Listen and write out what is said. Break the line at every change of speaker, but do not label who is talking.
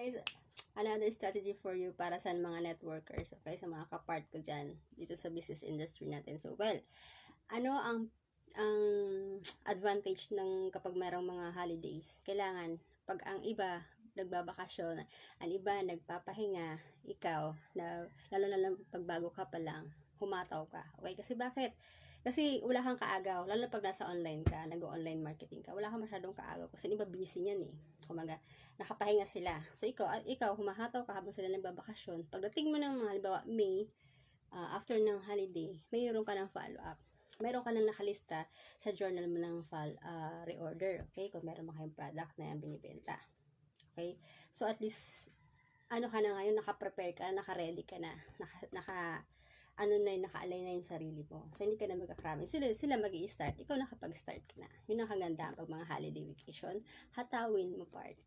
guys, another strategy for you para sa mga networkers, okay, sa mga kapart ko dyan, dito sa business industry natin. So, well, ano ang advantage ng kapag mayroong mga holidays? Kailangan, pag ang iba nagbabakasyon, ang iba nagpapahinga, ikaw, lalo na pag bago ka pa lang, humataw ka. Okay? Kasi bakit? Kasi wala kang kaagaw, lalo na pag nasa online ka, nag-online marketing ka, wala kang masyadong kaagaw kasi iba busy niyan eh. Kumaga, nakapahinga sila. So ikaw humahataw ka habang sila nagbabakasyon. Pagdating mo ng mga halimbawa May, after ng holiday, mayroon ka ng follow-up. Meron ka nang nakalista sa journal mo ng reorder, okay? Kung meron mo kayong product na yan binibenta. Okay? So at least ano ka na ngayon, naka-prepare ka, naka-ready ka na, naka-align na yung sarili mo. So, hindi ka na magka-cramming. Sila mag-i-start. Ikaw nakapag-start ka na. Yun ang kagandahan pag mga holiday vacation. Hatawin mo part.